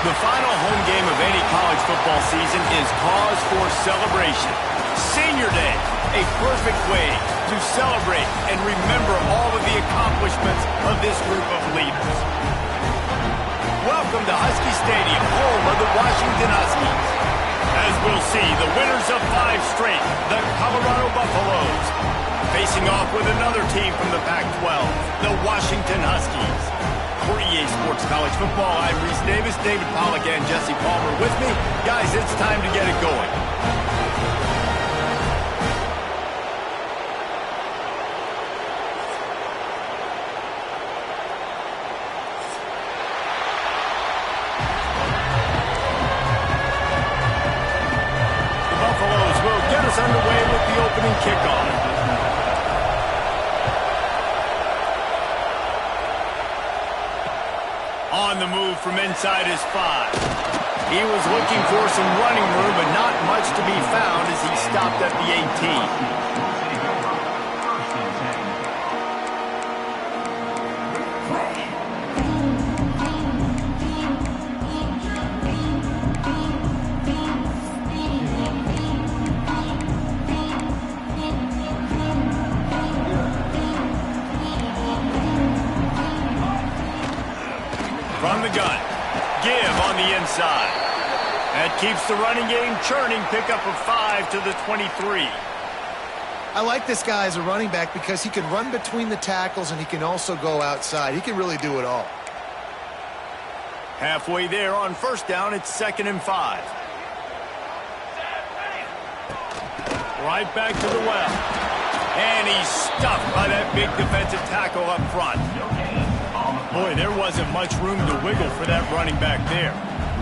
The final home game of any college football season is cause for celebration. Senior Day, a perfect way to celebrate and remember all of the accomplishments of this group of leaders. Welcome to Husky Stadium, home of the Washington Huskies. As we'll see, the winners of 5 straight, the Colorado Buffaloes, facing off with another team from the Pac-12, the Washington Huskies. For EA Sports College Football, I'm Reese Davis, David Pollack, and Jesse Palmer with me. Guys, it's time to get it going. The Buffaloes will get us underway with the opening kickoff. On the move from inside his 5. He was looking for some running room, but not much to be found as he stopped at the 18. From the gun, give on the inside. That keeps the running game churning. Pickup of 5 to the 23. I like this guy as a running back because he can run between the tackles and he can also go outside. He can really do it all. Halfway there on first down, it's 2nd and 5. Right back to the well. And he's stuffed by that big defensive tackle up front. Boy, there wasn't much room to wiggle for that running back there.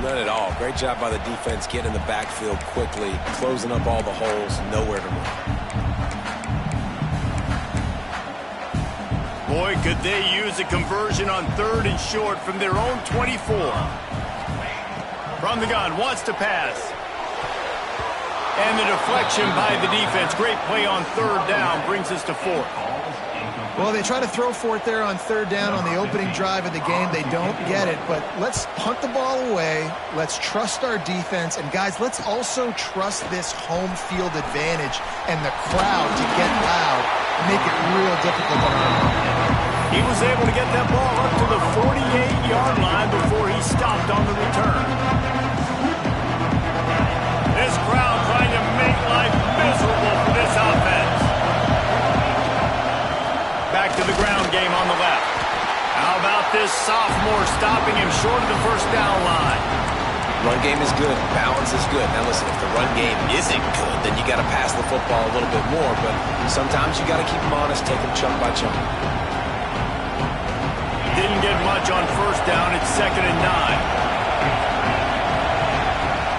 None at all. Great job by the defense getting in the backfield quickly, closing up all the holes, nowhere to run. Boy, could they use a conversion on 3rd and short from their own 24. From the gun, wants to pass. And the deflection by the defense. Great play on 3rd down brings us to 4th. Well, they try to throw for it there on 3rd down on the opening drive of the game. They don't get it, but let's punt the ball away. Let's trust our defense. And, guys, let's also trust this home field advantage and the crowd to get loud and make it real difficult on our opponent. He was able to get that ball up to the 48-yard line before he stopped on the return. This crowd trying to make life miserable for this offense. Back to the ground game on the left. How about this sophomore stopping him short of the 1st down line? Run game is good. Balance is good. Now, listen, if the run game isn't good, then you got to pass the football a little bit more. But sometimes you got to keep them honest, take them chunk by chunk. Didn't get much on 1st down. It's 2nd and 9.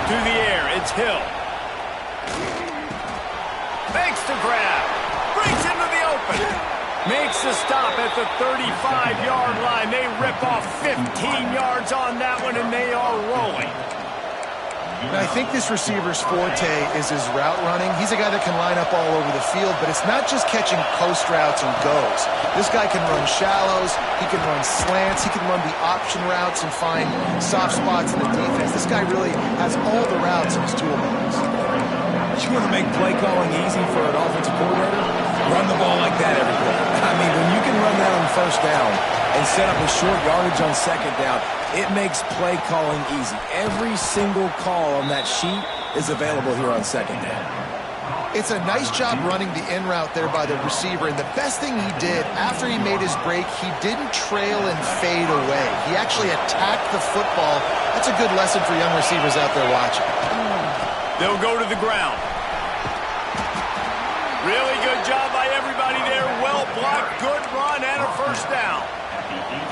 To the air, it's Hill. Fakes the grab. Brings him to the open. Makes the stop at the 35-yard line. They rip off 15 yards on that one, and they are rolling. And I think this receiver's forte is his route running. He's a guy that can line up all over the field, but it's not just catching post routes and goes. This guy can run shallows, he can run slants, he can run the option routes and find soft spots in the defense. This guy really has all the routes in his toolbox. You want to make play calling easy for an offensive coordinator? Run the ball like that every play. I mean, when you can run that on 1st down and set up a short yardage on 2nd down, it makes play calling easy. Every single call on that sheet is available here on 2nd down. It's a nice job running the in route there by the receiver, and the best thing he did after he made his break, he didn't trail and fade away. He actually attacked the football. That's a good lesson for young receivers out there watching. They'll go to the ground. Really good job by everybody there. Well blocked, good run, and a 1st down.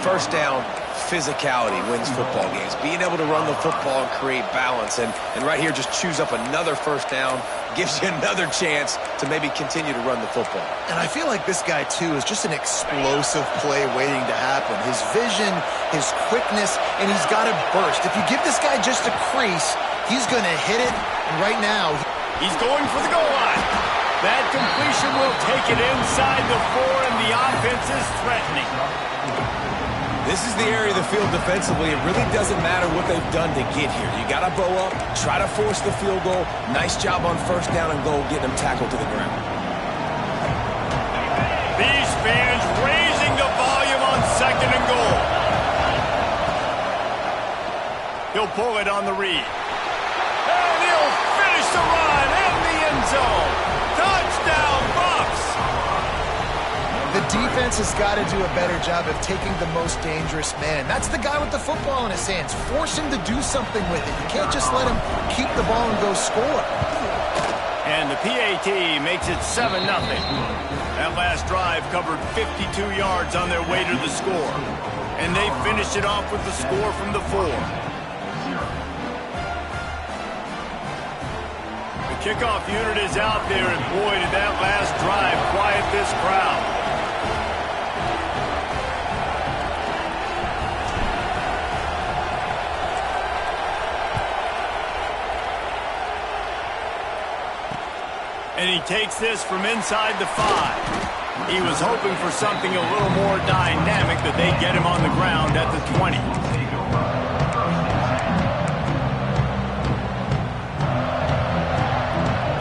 1st down, physicality wins football games. Being able to run the football and create balance. And right here, just choose up another 1st down, gives you another chance to maybe continue to run the football. And I feel like this guy, too, is just an explosive play waiting to happen. His vision, his quickness, and he's got a burst. If you give this guy just a crease, he's going to hit it. And right now, he's going for the goal line. That completion will take it inside the 4, and the offense is threatening. This is the area of the field defensively. It really doesn't matter what they've done to get here. You got to bow up, try to force the field goal. Nice job on first down and goal, getting them tackled to the ground. These fans raising the volume on 2nd and goal. He'll pull it on the read. And he'll finish the run in the end zone. Touchdown, Bucs! The defense has got to do a better job of taking the most dangerous man. That's the guy with the football in his hands. Force him to do something with it. You can't just let him keep the ball and go score. And the PAT makes it 7-0. That last drive covered 52 yards on their way to the score. And they finished it off with the score from the 4. The kickoff unit is out there, and boy, did that last drive quiet this crowd. And he takes this from inside the 5. He was hoping for something a little more dynamic, that they'd get him on the ground at the 20.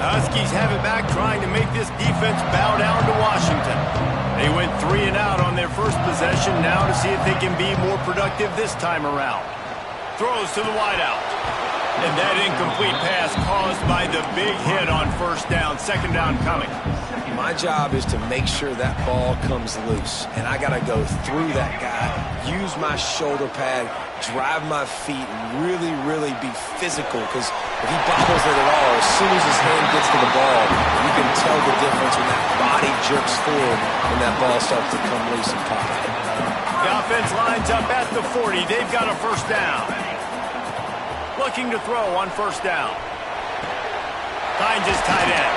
The Huskies have it back, trying to make this defense bow down to Washington. They went 3 and out on their first possession, now to see if they can be more productive this time around. Throws to the wideout. And that incomplete pass caused by the big hit on first down. 2nd down coming. My job is to make sure that ball comes loose. And I got to go through that guy, use my shoulder pad, drive my feet, and really, really be physical. Because if he bobbles it at all, as soon as his hand gets to the ball, you can tell the difference when that body jerks forward and that ball starts to come loose and pop. The offense lines up at the 40. They've got a first down. Looking to throw on first down. Finds his tight end.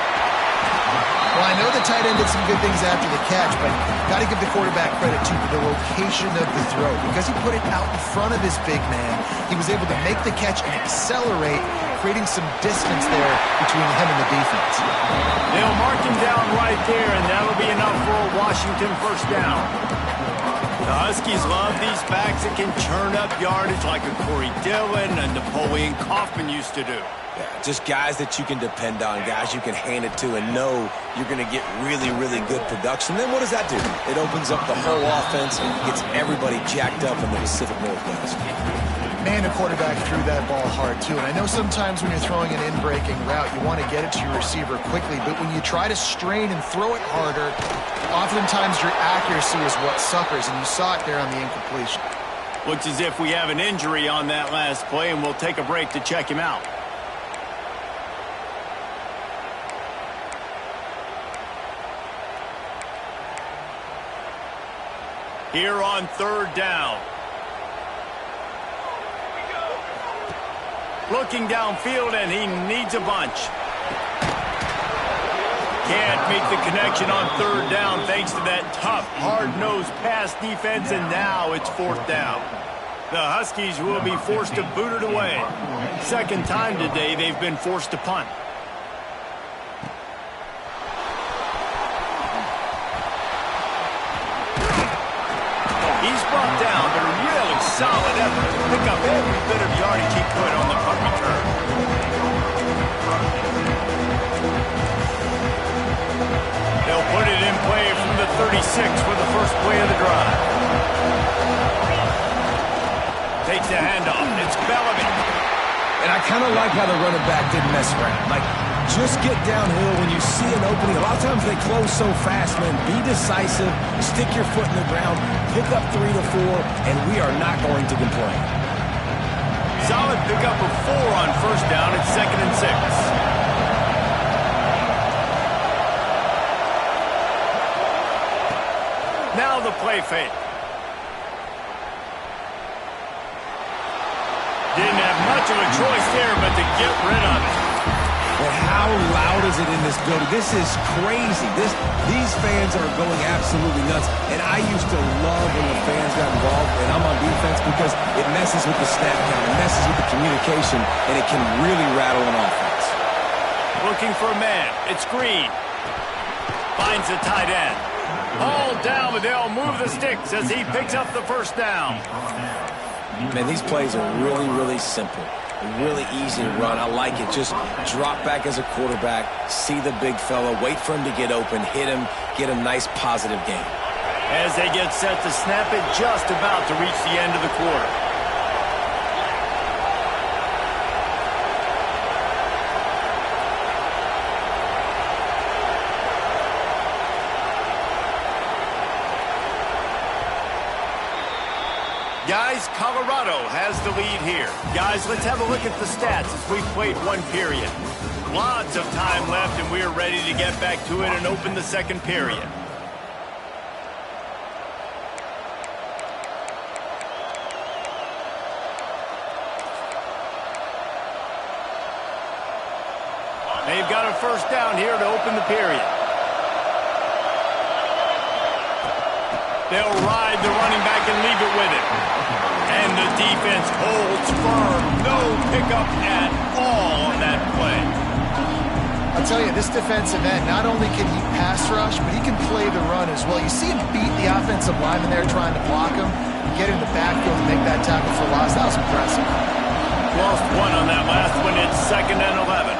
Well, I know the tight end did some good things after the catch, but got to give the quarterback credit, too, for the location of the throw. Because he put it out in front of his big man, he was able to make the catch and accelerate, creating some distance there between him and the defense. They'll mark him down right there, and that'll be enough for a Washington first down. The Huskies love these backs that can churn up yardage like a Corey Dillon and Napoleon Kaufman used to do. Yeah, just guys that you can depend on, guys you can hand it to and know you're going to get really, really good production. Then what does that do? It opens up the whole offense and gets everybody jacked up in the Pacific Northwest. Man, the quarterback threw that ball hard, too. And I know sometimes when you're throwing an in-breaking route, you want to get it to your receiver quickly. But when you try to strain and throw it harder, oftentimes your accuracy is what suffers. And you saw it there on the incompletion. Looks as if we have an injury on that last play, and we'll take a break to check him out. Here on 3rd down. Looking downfield, and he needs a bunch. Can't make the connection on 3rd down thanks to that tough, hard-nosed pass defense, and now it's 4th down. The Huskies will be forced to boot it away. 2nd time today they've been forced to punt. He's brought down, but a really solid effort to pick up every bit of yardage he could on the punt return. They'll put it in play from the 36 for the first play of the drive. Takes the handoff. It's Bellamy. And I kind of like how the running back didn't mess around. Like, just get downhill when you see an opening. A lot of times they close so fast, man. Be decisive, stick your foot in the ground, pick up 3 to 4, and we are not going to complain. Solid pickup of 4 on first down. It's 2nd and 6. Now the play fake. Didn't have much of a choice there, but to get rid of it. But how loud is it in this building? This is crazy. These fans are going absolutely nuts. And I used to love when the fans got involved, and I'm on defense, because it messes with the snap count, it messes with the communication, and it can really rattle an offense. Looking for a man. It's Green. Finds the tight end. Ball down, but they'll move the sticks as he picks up the first down. Man, these plays are really, really simple. Really easy to run. I like it. Just drop back as a quarterback, see the big fella, wait for him to get open, hit him, get a nice positive gain. As they get set to snap it, just about to reach the end of the quarter. Guys, Colorado has the lead here. Guys, let's have a look at the stats as we've played one period. Lots of time left, and we're ready to get back to it and open the second period. They've got a first down here to open the period. They'll ride the running back and leave it with him. And the defense holds firm. No pickup at all on that play. I'll tell you, this defensive end, not only can he pass rush, but he can play the run as well. You see him beat the offensive lineman there trying to block him, get in the backfield and make that tackle for loss. That was impressive. Lost one on that last one. It's 2nd and 11.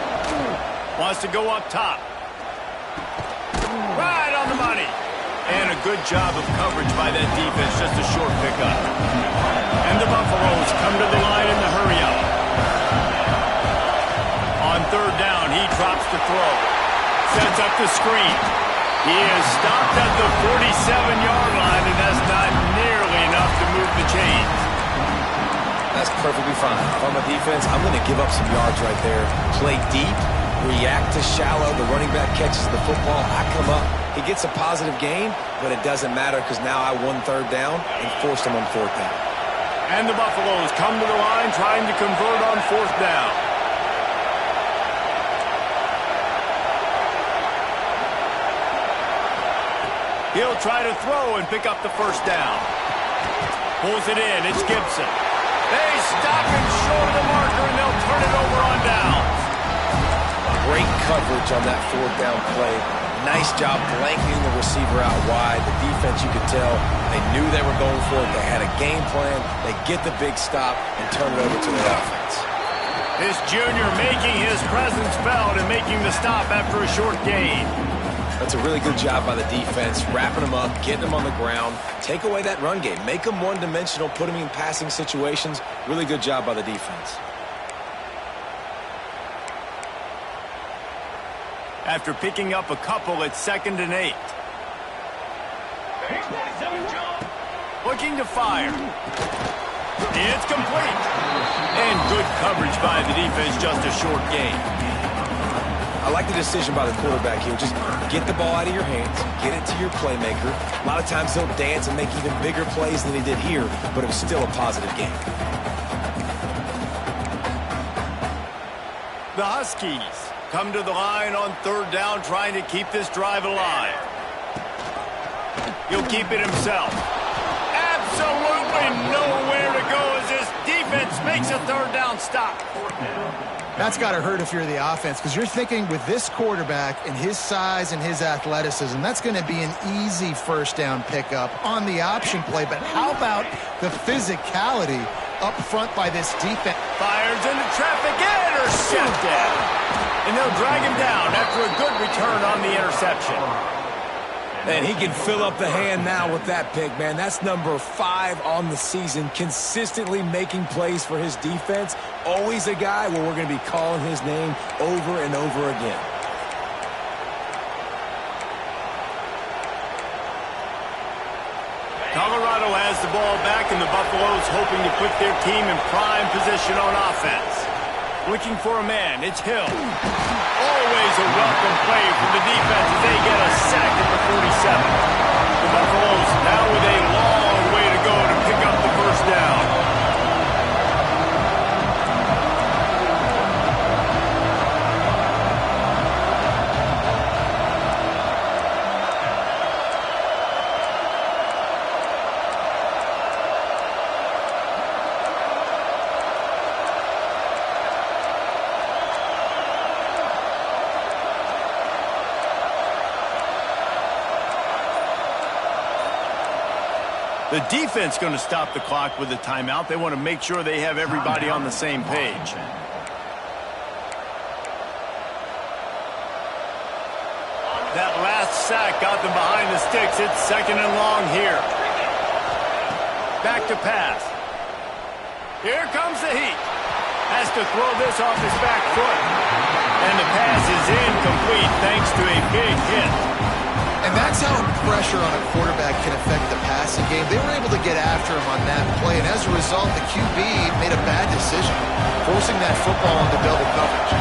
Wants to go up top. Right on the money. And a good job of coverage by that defense, just a short pickup. And the Buffaloes come to the line in the hurry-up. On 3rd down, he drops the throw. Sets up the screen. He is stopped at the 47-yard line, and that's not nearly enough to move the chains. That's perfectly fine. If I'm a defense, I'm going to give up some yards right there. Play deep, react to shallow. The running back catches the football. I come up. He gets a positive gain, but it doesn't matter because now I won 3rd down and forced him on 4th down. And the Buffaloes come to the line trying to convert on 4th down. He'll try to throw and pick up the first down. Pulls it in. It's Gibson. They stop him short of the marker, and they'll turn it over on downs. Great coverage on that 4th down play. Nice job blanketing the receiver out wide. The defense, you could tell, they knew they were going for it. They had a game plan. They get the big stop and turn it over to the offense. This junior making his presence felt and making the stop after a short gain. That's a really good job by the defense, wrapping them up, getting them on the ground. Take away that run game. Make them one-dimensional, put them in passing situations. Really good job by the defense. After picking up a couple at 2nd and 8. Looking to fire. It's complete. And good coverage by the defense, just a short gain. I like the decision by the quarterback here. Just get the ball out of your hands, get it to your playmaker. A lot of times he'll dance and make even bigger plays than he did here, but it was still a positive game. The Huskies come to the line on 3rd down, trying to keep this drive alive. He'll keep it himself. Absolutely nowhere to go as this defense makes a 3rd down stop. That's got to hurt if you're the offense, because you're thinking with this quarterback and his size and his athleticism, that's going to be an easy first down pickup on the option play. But how about the physicality up front by this defense? Fires into traffic, intercepted. And they'll drag him down after a good return on the interception. And he can fill up the hand now with that pick, man. That's number 5 on the season, consistently making plays for his defense. Always a guy where we're going to be calling his name over and over again. Colorado has the ball back, and the Buffaloes hoping to put their team in prime position on offense. Looking for a man, it's Hill. Always a welcome play from the defense as they get a sack at the 47. The Buffaloes now with a long way to go to pick up the first down. The defense going to stop the clock with a timeout. They want to make sure they have everybody on the same page. That last sack got them behind the sticks. It's 2nd and long here. Back to pass. Here comes the heat. Has to throw this off his back foot. And the pass is incomplete thanks to a big hit. And that's how pressure on a quarterback can affect the passing game. They were able to get after him on that play, and as a result, the QB made a bad decision, forcing that football into double coverage.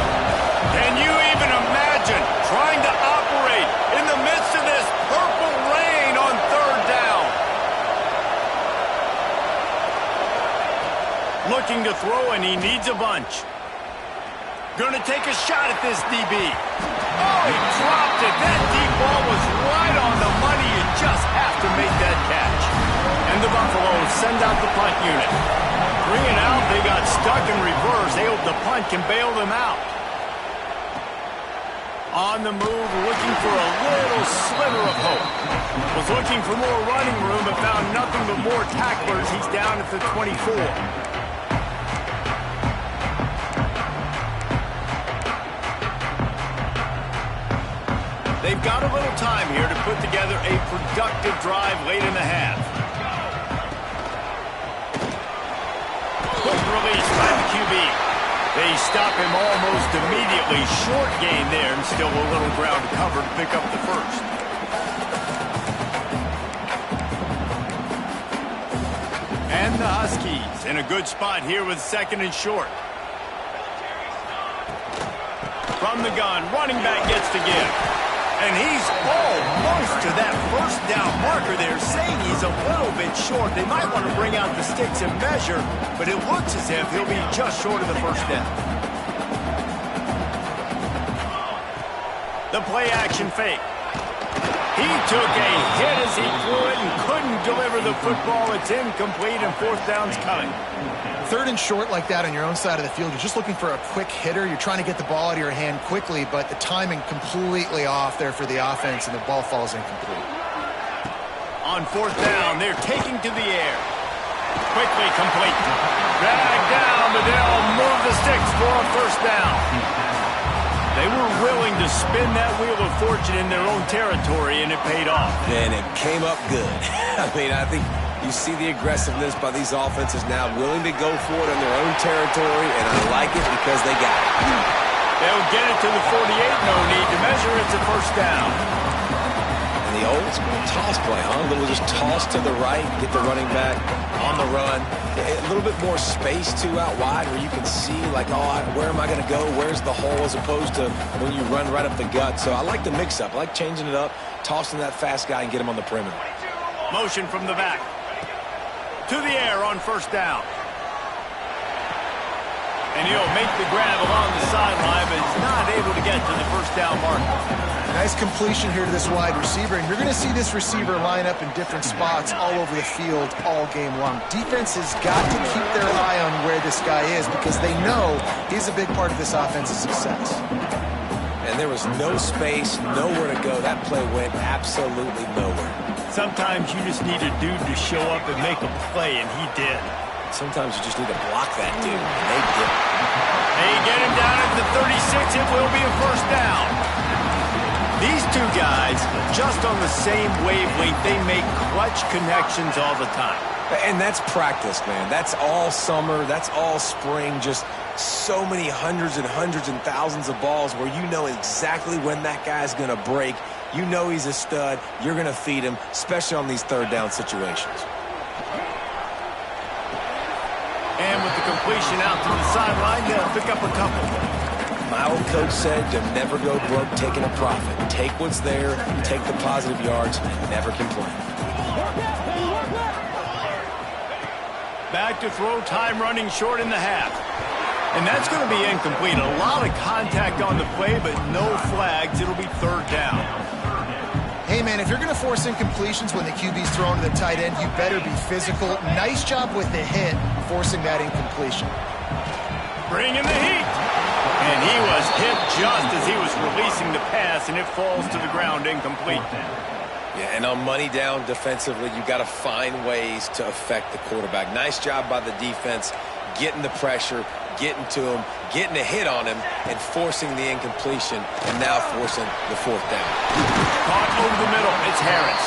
Can you even imagine trying to operate in the midst of this purple rain on 3rd down? Looking to throw, and he needs a bunch. Going to take a shot at this DB. Oh, he dropped it. That deep ball was right on the money. You just have to make that catch. And the Buffaloes send out the punt unit. Bring it out. They got stuck in reverse. They hope the punt can bail them out. On the move, looking for a little sliver of hope. Was looking for more running room, but found nothing but more tacklers. He's down at the 24. They've got a little time here to put together a productive drive late in the half. Quick release by the QB. They stop him almost immediately. Short gain there, and still a little ground to cover to pick up the first. And the Huskies in a good spot here with 2nd and short. From the gun, running back gets to give. And he's almost to that 1st down marker there, saying he's a little bit short. They might want to bring out the sticks and measure, but it looks as if he'll be just short of the 1st down. The play action fake. He took a hit as he threw it and couldn't deliver the football. It's incomplete, and 4th down's coming. 3rd and short like that on your own side of the field, you're just looking for a quick hitter. You're trying to get the ball out of your hand quickly, but the timing completely off there for the offense, and the ball falls incomplete. On 4th down, they're taking to the air. Quickly complete. Drag down, but they'll move the sticks for a 1st down. They were willing to spin that wheel of fortune in their own territory, and it paid off. And it came up good. I mean, I think you see the aggressiveness by these offenses now, willing to go for it in their own territory, and I like it because they got it. They'll get it to the 48, no need to measure. It's a 1st down. And the old school toss play, huh? A little just toss to the right, get the running back on the run. A little bit more space, too, out wide where you can see, like, oh, where am I going to go? Where's the hole, as opposed to when you run right up the gut. So I like the mix-up. I like changing it up, tossing that fast guy and get him on the perimeter. Motion from the back. To the air on 1st down. And he'll make the grab along the sideline, but he's not able to get to the 1st down marker. Nice completion here to this wide receiver, and you're going to see this receiver line up in different spots all over the field all game long. Defense has got to keep their eye on where this guy is, because they know he's a big part of this offense's success. And there was no space, nowhere to go. That play went absolutely nowhere. Sometimes you just need a dude to show up and make a play, and he did. Sometimes you just need to block that dude, and they did. They get him down at the 36. It will be a 1st down. These two guys, just on the same wavelength, they make clutch connections all the time. And that's practice, man. That's all summer. That's all spring. Just so many hundreds and thousands of balls where you know exactly when that guy's going to break. You know he's a stud. You're going to feed him, especially on these 3rd down situations. And with the completion out to the sideline, they'll pick up a couple. My old coach said to never go broke taking a profit. Take what's there, take the positive yards, and never complain. Back to throw, time running short in the half. And that's going to be incomplete. A lot of contact on the play, but no flags. It'll be 3rd down. Hey, man, if you're going to force incompletions when the QB's thrown to the tight end, you better be physical. Nice job with the hit, forcing that incompletion. Bring in the heat. And he was hit just as he was releasing the pass, and it falls to the ground incomplete. Yeah, and on money down defensively, you got to find ways to affect the quarterback. Nice job by the defense, getting the pressure, getting to him, getting a hit on him, and forcing the incompletion, and now forcing the fourth down. Caught over the middle. It's Harris.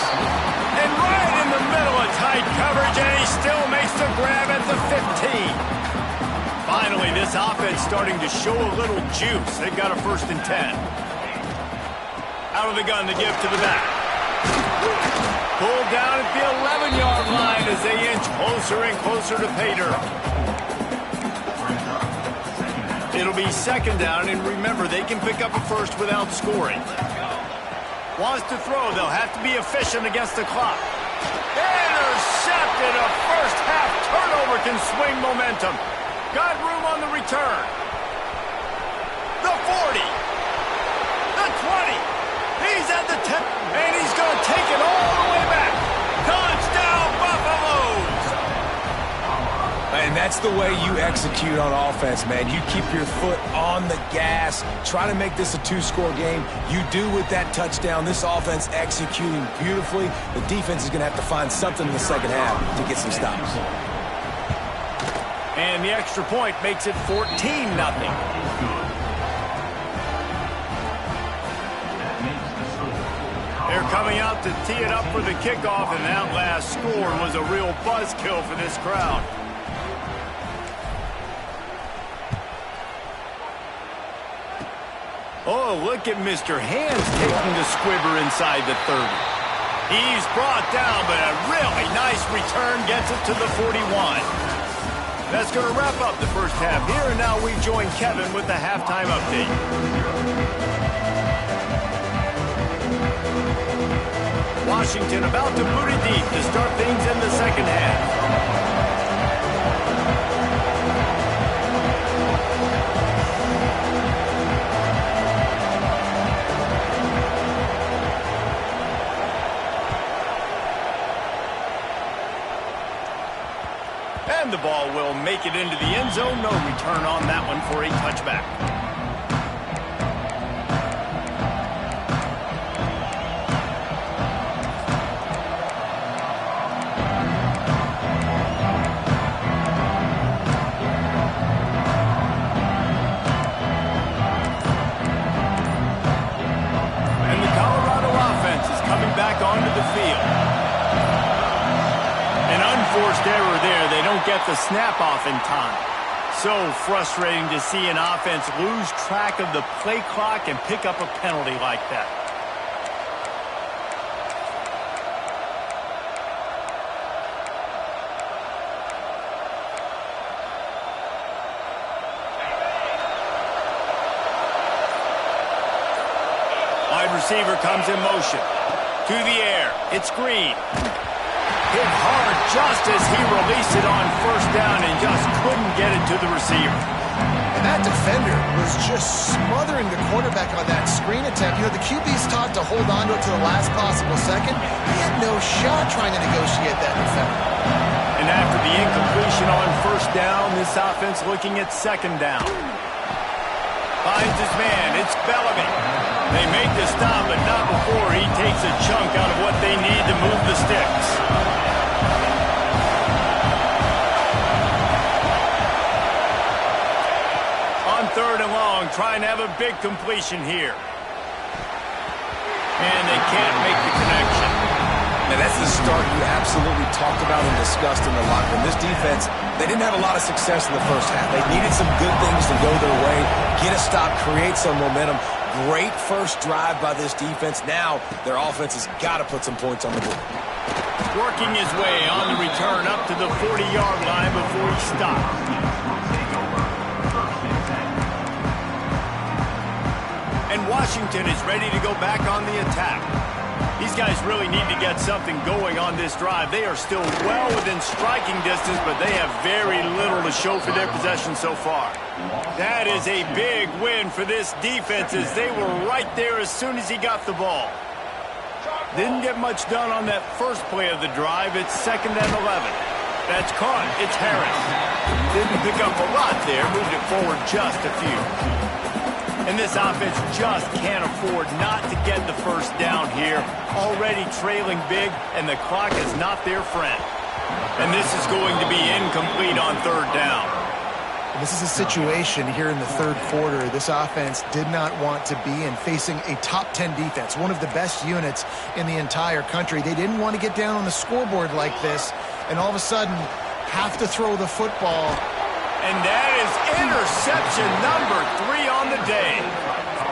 And right in the middle of tight coverage, and he still makes the grab at the 15. Finally, this offense starting to show a little juice. They've got a 1st and 10. Out of the gun, the give to the back. Pulled down at the 11-yard line as they inch closer and closer to pay dirt. It'll be 2nd down, and remember, they can pick up a 1st without scoring. Wants to throw. They'll have to be efficient against the clock. Intercepted. A first-half turnover can swing momentum. Got room on the return. The 40. The 20. He's at the 10, and he's going to take it all the way back. Touchdown, Buffaloes! And that's the way you execute on offense, man. You keep your foot on the gas, try to make this a 2-score game. You do with that touchdown. This offense executing beautifully. The defense is going to have to find something in the second half to get some stops. And the extra point makes it 14-0. They're coming out to tee it up for the kickoff, and that last score was a real buzzkill for this crowd. Oh, look at Mr. Hands taking the squibber inside the 30. He's brought down, but a really nice return gets it to the 41. That's going to wrap up the first half here, and now we join Kevin with the halftime update. Washington about to boot it deep to start things in the second half. And the ball will make it into the end zone. No return on that one for a touchback. And the Colorado offense is coming back onto the field. An unforced error there. They don't get the snap off in time. So frustrating to see an offense lose track of the play clock and pick up a penalty like that. Wide receiver comes in motion. To the air. It's Green. Hit hard just as he released it on 1st down and just couldn't get it to the receiver. And that defender was just smothering the quarterback on that screen attempt. You know, the QB's taught to hold on to it to the last possible second. He had no shot trying to negotiate that defender. And after the incompletion on 1st down, this offense looking at 2nd down. Finds his man. It's Bellamy. They make the stop, but not before he takes a chunk out of what they need to move the sticks. On 3rd and long, trying to have a big completion here. And they can't make the connection. And that's the start you absolutely talked about and discussed in the locker room. This defense, they didn't have a lot of success in the first half. They needed some good things to go their way, get a stop, create some momentum. Great first drive by this defense. Now their offense has got to put some points on the board. Working his way on the return up to the 40-yard line before he stopped. And Washington is ready to go back on the attack. These guys really need to get something going on this drive. They are still well within striking distance, but they have very little to show for their possession so far. That is a big win for this defense as they were right there as soon as he got the ball. Didn't get much done on that first play of the drive. It's 2nd and 11. That's caught. It's Harris. Didn't pick up a lot there. Moved it forward just a few. And this offense just can't afford not to get the first down here. Already trailing big, and the clock is not their friend. And this is going to be incomplete on third down. This is a situation here in the third quarter this offense did not want to be in, facing a top 10 defense, one of the best units in the entire country. They didn't want to get down on the scoreboard like this and all of a sudden have to throw the football. And that is interception number 3 on the day.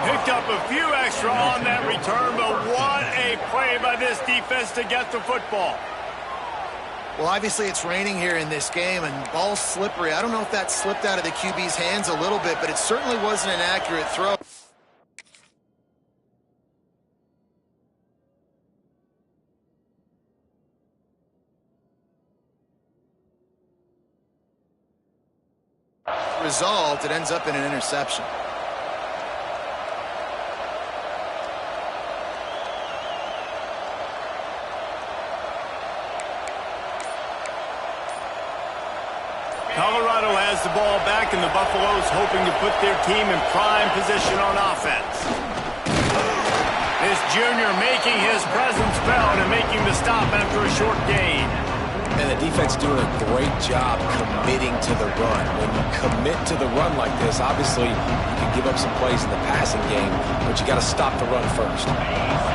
Picked up a few extra on that return, but what a play by this defense to get the football. Well, obviously it's raining here in this game, and ball's slippery. I don't know if that slipped out of the QB's hands a little bit, but it certainly wasn't an accurate throw. Result, it ends up in an interception. Colorado has the ball back, and the Buffaloes hoping to put their team in prime position on offense. This junior making his presence felt and making the stop after a short gain. And the defense doing a great job committing to the run. When you commit to the run like this, obviously you can give up some plays in the passing game, but you got to stop the run first.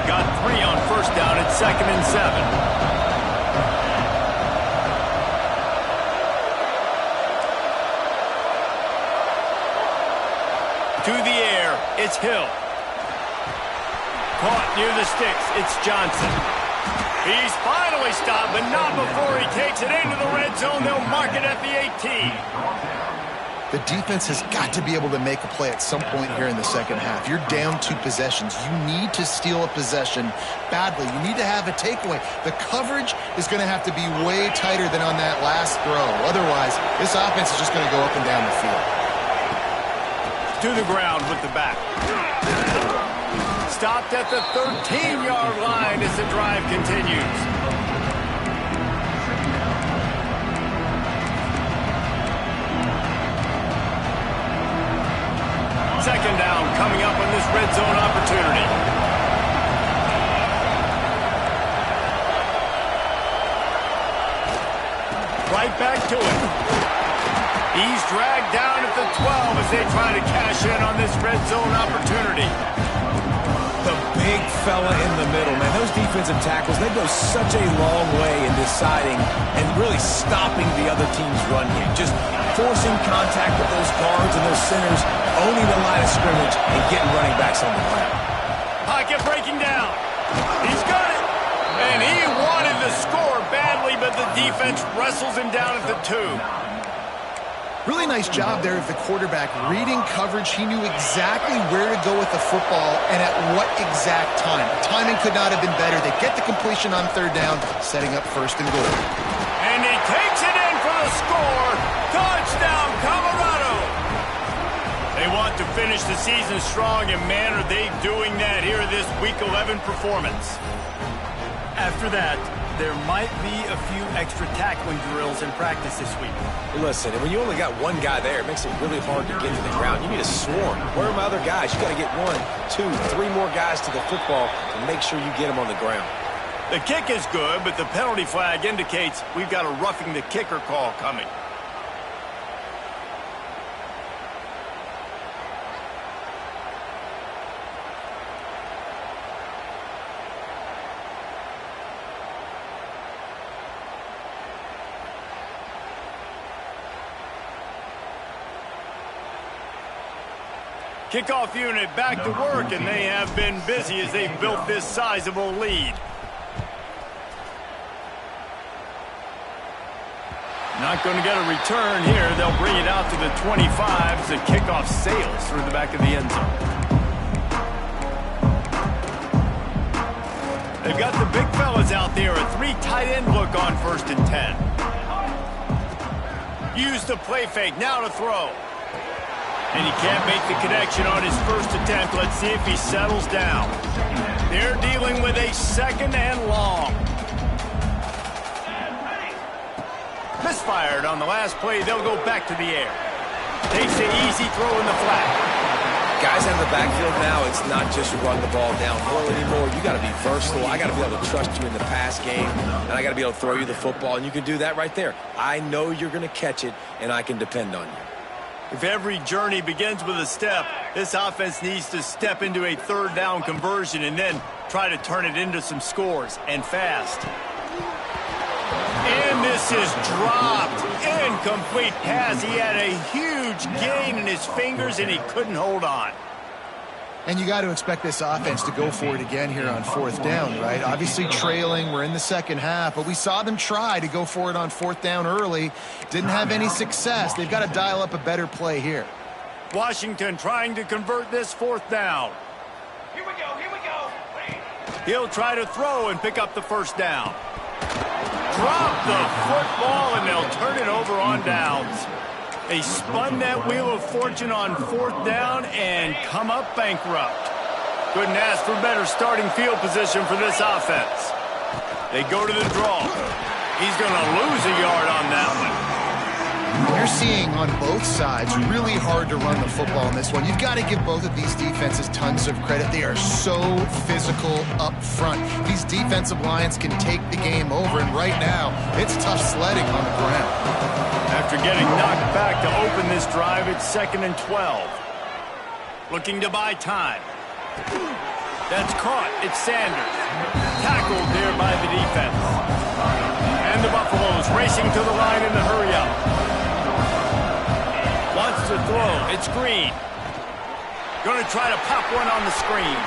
Got 3 on first down at 2nd and 7. To the air, it's Hill. Caught near the sticks, it's Johnson. He's finally stopped, but not before he takes it into the red zone. They'll mark it at the 18. The defense has got to be able to make a play at some point here in the second half. You're down 2 possessions. You need to steal a possession badly. You need to have a takeaway. The coverage is going to have to be way tighter than on that last throw. Otherwise, this offense is just going to go up and down the field. To the ground with the back. Stopped at the 13-yard line as the drive continues. Second down coming up on this red zone opportunity. Right back to it. He's dragged down at the 12 as they try to cash in on this red zone opportunity. The big fella in the middle, man. Those defensive tackles, they go such a long way in deciding and really stopping the other team's run game. Just forcing contact with those guards and those centers, owning the line of scrimmage, and getting running backs on the ground. Pocket breaking down. He's got it. And he wanted the score badly, but the defense wrestles him down at the 2. Really nice job there of the quarterback reading coverage. He knew exactly where to go with the football and at what exact time. Timing could not have been better. They get the completion on third down, setting up 1st and goal. And he takes it in for the score. Touchdown, Colorado. They want to finish the season strong, and man, are they doing that here in this Week 11 performance. After that, there might be a few extra tackling drills in practice this week. Listen, when you only got one guy there, it makes it really hard to get to the ground. You need a swarm. Where are my other guys? You got to get 1, 2, 3 more guys to the football and make sure you get them on the ground. The kick is good, but the penalty flag indicates we've got a roughing the kicker call coming. Kickoff unit back to work, and they have been busy as they've built this sizable lead. Not going to get a return here. They'll bring it out to the 25 as the kickoff sails through the back of the end zone. They've got the big fellas out there. A 3 tight end look on 1st and 10. Use the play fake. Now to throw. And he can't make the connection on his first attempt. Let's see if he settles down. They're dealing with a 2nd and long. Misfired on the last play. They'll go back to the air. Takes the easy throw in the flat. Guys out of the backfield now, it's not just run the ball downhill anymore. You got to be versatile. I got to be able to trust you in the pass game, and I got to be able to throw you the football, and you can do that right there. I know you're going to catch it, and I can depend on you. If every journey begins with a step, this offense needs to step into a third down conversion and then try to turn it into some scores, and fast. And this is dropped. Incomplete pass. He had a huge gain in his fingers, and he couldn't hold on. And you got to expect this offense to go for it again here on fourth down, right? Obviously trailing. We're in the second half, but we saw them try to go for it on fourth down early. Didn't have any success. They've got to dial up a better play here. Washington trying to convert this fourth down. Here we go, here we go. He'll try to throw and pick up the first down. Drop the football, and they'll turn it over on downs. They spun that wheel of fortune on fourth down and come up bankrupt. Couldn't ask for better starting field position for this offense. They go to the draw. He's going to lose a yard on that one. You're seeing on both sides really hard to run the football in this one. You've got to give both of these defenses tons of credit. They are so physical up front. These defensive lines can take the game over, and right now, it's tough sledding on the ground. After getting knocked back to open this drive, it's 2nd and 12. Looking to buy time. That's caught. It's Sanders. Tackled there by the defense. And the Buffaloes racing to the line in the hurry-up. Wants to throw. It's Green. Going to try to pop one on the screen.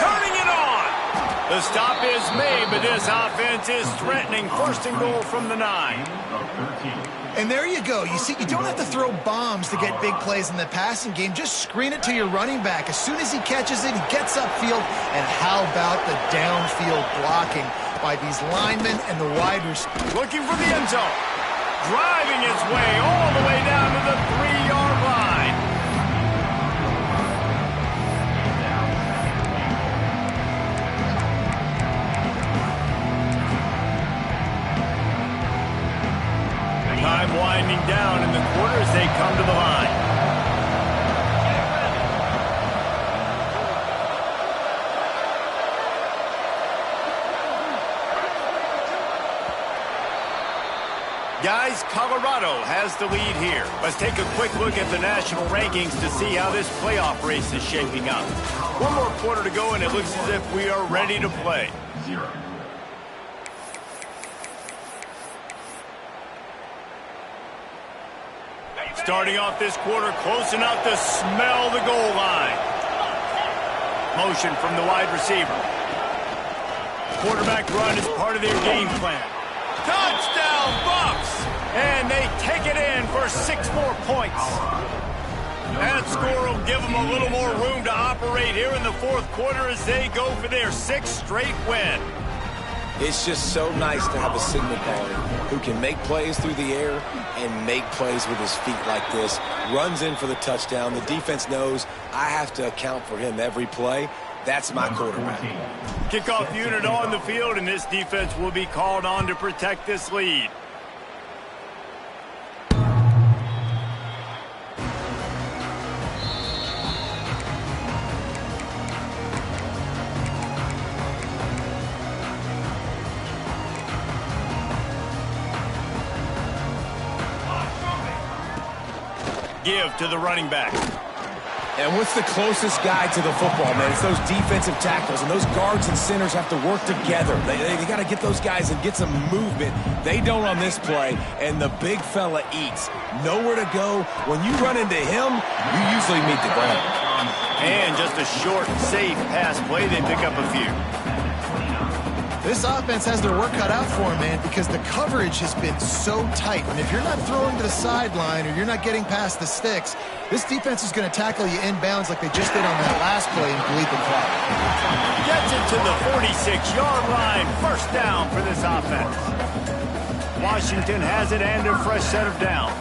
Turning it on. The stop is made, but this offense is threatening. 1st and goal from the 9. And there you go. You see, you don't have to throw bombs to get big plays in the passing game. Just screen it to your running back. As soon as he catches it, he gets upfield. And how about the downfield blocking by these linemen and the wide receivers? Looking for the end zone. Driving his way all the way down to the 3-yard line. Time winding down in the quarter as they come to the line. Guys, Colorado has the lead here. Let's take a quick look at the national rankings to see how this playoff race is shaping up. One more quarter to go, and it looks as if we are ready to play. Starting off this quarter, close enough to smell the goal line. Motion from the wide receiver. Quarterback run is part of their game plan. Touchdown, Bucks! And they take it in for 6 more points. That score will give them a little more room to operate here in the fourth quarter as they go for their 6th straight win. It's just so nice to have a signal caller who can make plays through the air and make plays with his feet like this. Runs in for the touchdown. The defense knows I have to account for him every play. That's my quarterback. Kickoff unit on the field, and this defense will be called on to protect this lead. Give to the running back. And what's the closest guy to the football, man? It's those defensive tackles, and those guards and centers have to work together. They got to get those guys and get some movement. They don't on this play, and the big fella eats. Nowhere to go. When you run into him, you usually meet the ground. And just a short, safe pass play. They pick up a few. This offense has their work cut out for them, man, because the coverage has been so tight. And if you're not throwing to the sideline or you're not getting past the sticks, this defense is going to tackle you inbounds like they just did on that last play and bleed the clock. Gets it to the 46-yard line. 1st down for this offense. Washington has it and a fresh set of downs.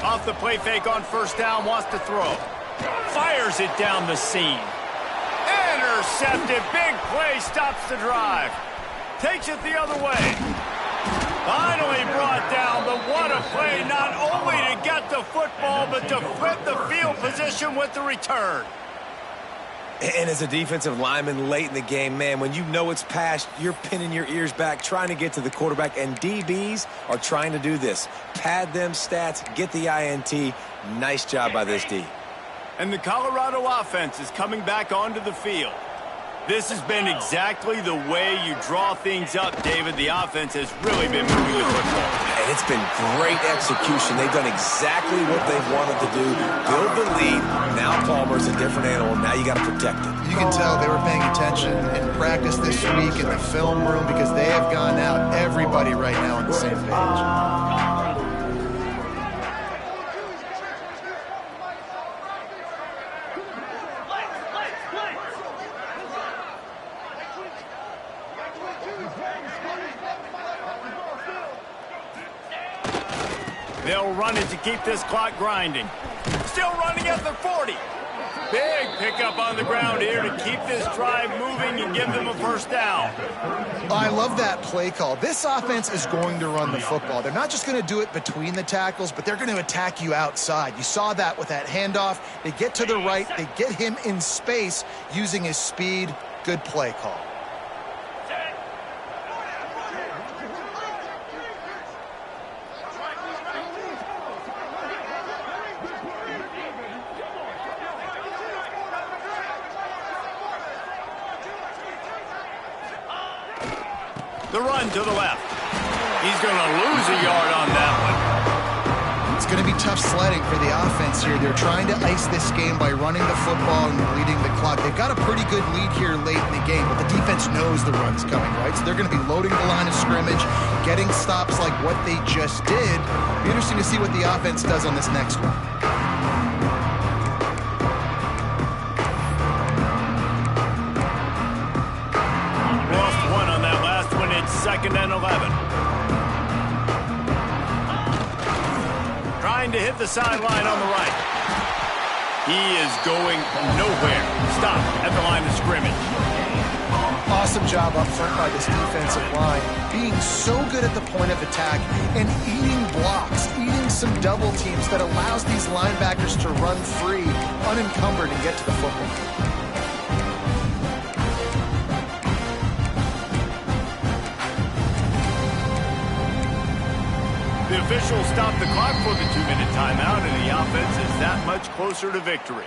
Off the play fake on 1st down, wants to throw. Fires it down the seam. Intercepted. Big play stops the drive. Takes it the other way. Finally brought down, but what a play, not only to get the football, but to flip the field position with the return. And as a defensive lineman late in the game, man, when you know it's past, you're pinning your ears back, trying to get to the quarterback, and DBs are trying to do this. Pad them stats, get the INT. Nice job by this D. And the Colorado offense is coming back onto the field. This has been exactly the way you draw things up, David. The offense has really been moving the football. And it's been great execution. They've done exactly what they've wanted to do. Build the lead. Now Palmer's a different animal. Now you got to protect it. You can tell they were paying attention in practice this week in the film room because they have gone out, everybody right now on the same page. They'll run it to keep this clock grinding. Still running at the 40. Big pickup on the ground here to keep this drive moving and give them a first down. I love that play call. This offense is going to run the football. They're not just going to do it between the tackles, but they're going to attack you outside. You saw that with that handoff. They get to the right. They get him in space using his speed. Good play call. The run to the left. He's going to lose a yard on that one. It's going to be tough sledding for the offense here. They're trying to ice this game by running the football and leading the clock. They've got a pretty good lead here late in the game, but the defense knows the run's coming, right? So they're going to be loading the line of scrimmage, getting stops like what they just did. Be interesting to see what the offense does on this next one. Second and 11. Trying to hit the sideline on the right. He is going nowhere. Stop at the line of scrimmage. Awesome job up front by this defensive line. Being so good at the point of attack and eating blocks, eating some double teams that allows these linebackers to run free, unencumbered, and get to the football. The officials stop the clock for the 2-minute timeout, and the offense is that much closer to victory.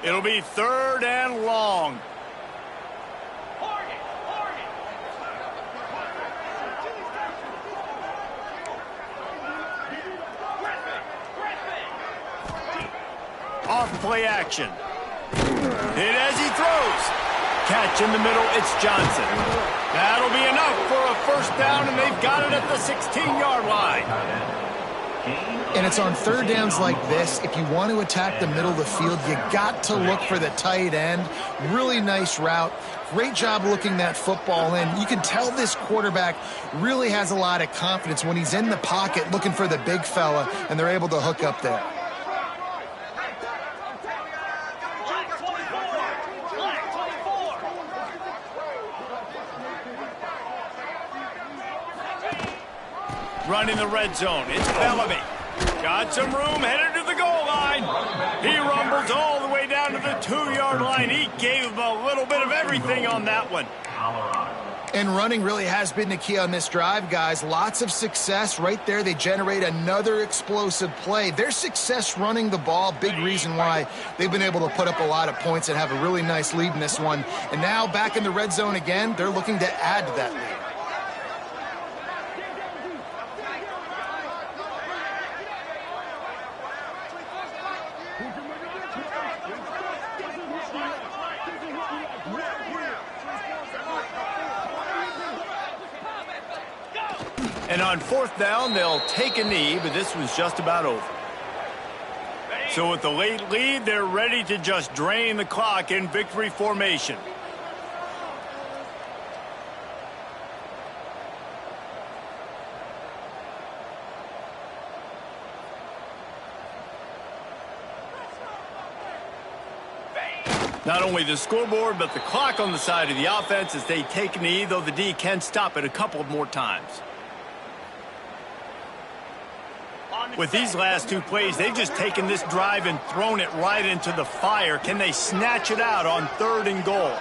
It'll be third and long. Off play action. Hit as he throws. Catch in the middle, it's Johnson. That'll be enough for a first down, and they've got it at the 16-yard line. And it's on third downs like this. If you want to attack the middle of the field, you got to look for the tight end. Really nice route. Great job looking that football in. You can tell this quarterback really has a lot of confidence when he's in the pocket looking for the big fella, and they're able to hook up there. Running the red zone, it's Bellamy. Got some room, headed to the goal line. He rumbles all the way down to the 2-yard line. He gave him a little bit of everything on that one. And running really has been the key on this drive, guys. Lots of success right there. They generate another explosive play. Their success running the ball, big reason why they've been able to put up a lot of points and have a really nice lead in this one. And now back in the red zone again, they're looking to add to that lead. And on fourth down, they'll take a knee, but this was just about over. So with the late lead, they're ready to just drain the clock in victory formation. Not only the scoreboard, but the clock on the side of the offense as they take a knee, though the D can stop it a couple of more times. With these last two plays, they've just taken this drive and thrown it right into the fire. Can they snatch it out on 3rd and goal?